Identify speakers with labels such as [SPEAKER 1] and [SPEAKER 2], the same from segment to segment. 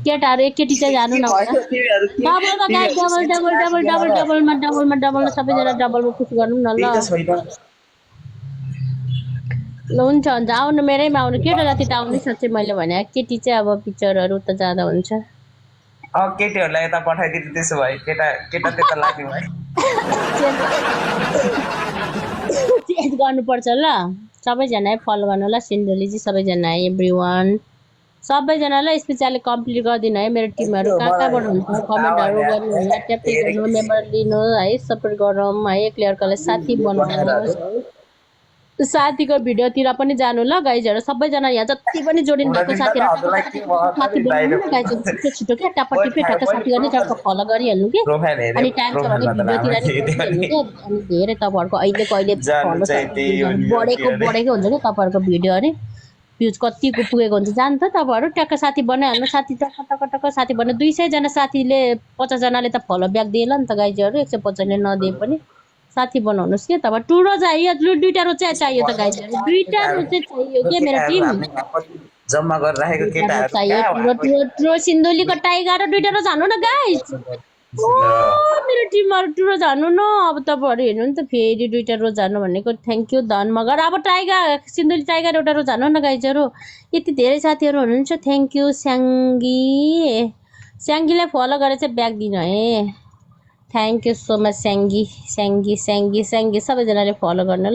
[SPEAKER 1] केटाहरू एकचोटि चाहिँ जानु न डबलमा guys double double double double डबलमा सबैजना डबलमा पुस गर्नु न ल हुन्छ हुन्छ आउनु मेरैमा आउनु केटा जति त आउनै सक्छ मैले भने केटी चाहिँ अब पिक्चरहरू त जाँदा हुन्छ
[SPEAKER 2] केटीहरूलाई यता पठाइदिनु त्यसो भए केटा केटा त्यता लाग्यो भाइ
[SPEAKER 1] चेन्ज गर्नुपर्छ ल सबैजना फलो गर्नु ल सिन्धुलीजी सबैजना एभ्रिवान सबैजनालाई स्पेसियली कम्प्लिट गरिदिनु है मेरो टिमहरू कहाँ कहाँबाट हुन्छ कमेन्टहरू गर्नु होला ट्यापै गर्नु मेम्बर लिनु है सपोर्ट गरौँ है एकले अर्कालाई साथी बनाउनु साथीको भिडियोतिर पनि जानु ल गाइजहरू सबैजना यहाँ जति पनि जोडिनु भएको साथीहरू साथी बनाउनु न गाइजहरू छिटो क्या टापा टिपे ठ्याक्क साथी गर्ने टक्क फलो गरिहाल्नु कि अनि टाइम छ भने भिडियोतिर अनि धेरै तपाईँहरूको अहिलेको अहिले बढेको हुन्छ कि तपाईँहरूको भिडियो अरे भ्युज कतिको पुगेको हुन्छ जानु त तपाईँहरू ट्याक्क साथी बनाइहाल्नु साथी टक्क टक्क टक्क साथी भन्नु 200 जना साथीले 50 जनाले त फलो ब्याक दिएला नि त गाइजहरू 150 ले नदिए पनि साथी बनाउनुस् के तपाईँ टुरो चाहियो दुईटा रो चाहिँ चाहियो त गाइजहरू दुईटा रो चाहिँ चाहियो के मेरो टिम
[SPEAKER 2] जम्मा गरेर राखेको केटाहरू
[SPEAKER 1] चाहियो टुरो सिन्धुलीको टाइगर र दुईटा रो जानु न गाइज ओ मेरो टिमहरु टुरो जानु न अब तपाईहरु हेर्नु नि त फेरि दुईटा रो जानु भनेको थ्यांक यू धन मगर अब टाइगर सिन्धुली टाइगर एउटा रो जानु न गाइजहरू यति धेरै साथीहरु हुनुहुन्छ थ्यांक यू स्याङ्गीलाई फलो गरेर चाहिँ ब्याक दिनु है thank you so much Syange सबैजनाले फलो गर्नु ल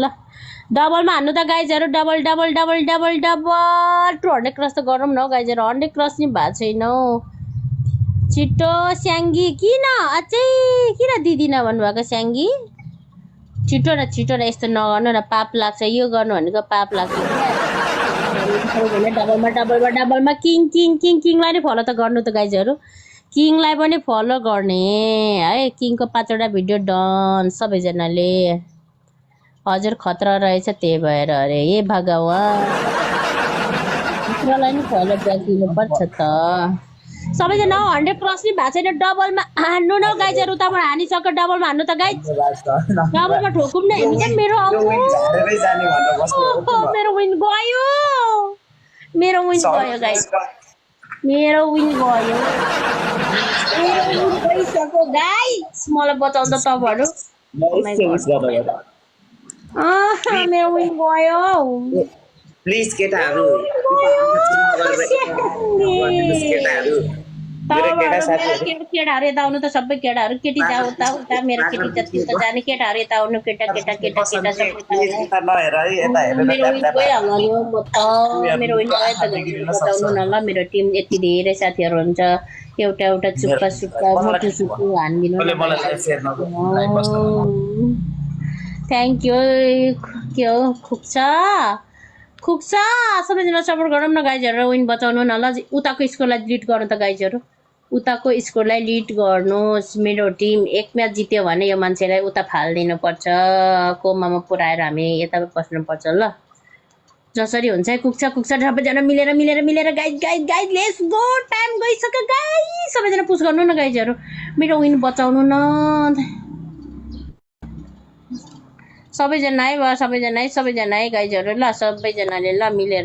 [SPEAKER 1] डबलमा हान्नु त गाइजहरू डबल 200 क्रस त गरौँ न गाइजहरू 100 क्रस नि भएको छैन छिटो स्याङ्गी किन अझै किन दिदिन भन्नुभएको स्याङ्गी छिटो न यस्तो नगर्नु न पाप लाग्छ यो गर्नु भनेको पाप लाग्छ डबलमा किङलाई नि फलो त गर्नु त गाइजहरू किङलाई पनि फलो गर्ने है किङको 5 वटा भिडियो डन सबैजनाले हजुर खतरा रहेछ त्यही भएर अरे हे भगवान खतरालाई नि फलो ब्याक दिनुपर्छ त सबैजना 100 क्रस नि भएको छैन डबलमा हान्नु न गाइजहरू उताबाट हानिसक्यो डबलमा हान्नु त गाइज डबलमा ठोकुम न हेर्नु त मेरो विन गयो गाइज मेरो विन गयो गइसक्यो गाइज मलाई बचाउँछ तपाईहरु मेरो विन गयो
[SPEAKER 2] प्लिज केटाहरु
[SPEAKER 1] केटाहरु यता आउनु त सबै केटाहरु केटी जाऊ उता मेरो केटी जति त जाने केटाहरु यता आउनु केटा मेरो विन गयो त बताउनु न ल मेरो टिम यति धेरै साथीहरु हुन्छ एउटा चुप्पा मोटो सुक्कु हान्दिनु थ्यांक यू के हो खुक्छ सबैजना सपोर्ट गरौँ न गाइजहरू विन बचाउनु न ल उताको स्कोरलाई लिड गर्नु त गाइजहरू उताको स्कोरलाई लिड गर्नुहोस् मेरो टिम एक म्याच जित्यो भने यो मान्छेलाई उता फाल्दिनु पर्छ कोमामा पुर्याएर हामी यता बस्नुपर्छ ल जसरी हुन्छ है कुक्छ सबैजना मिलेर गाइज लेट्स गो टाइम गइसक्यो गाइज सबैजना पुश गर्नु न गाइजहरू मेरो विन बचाउनु न सबैजना है गाइजहरू ल सबैजनाले ल मिलेर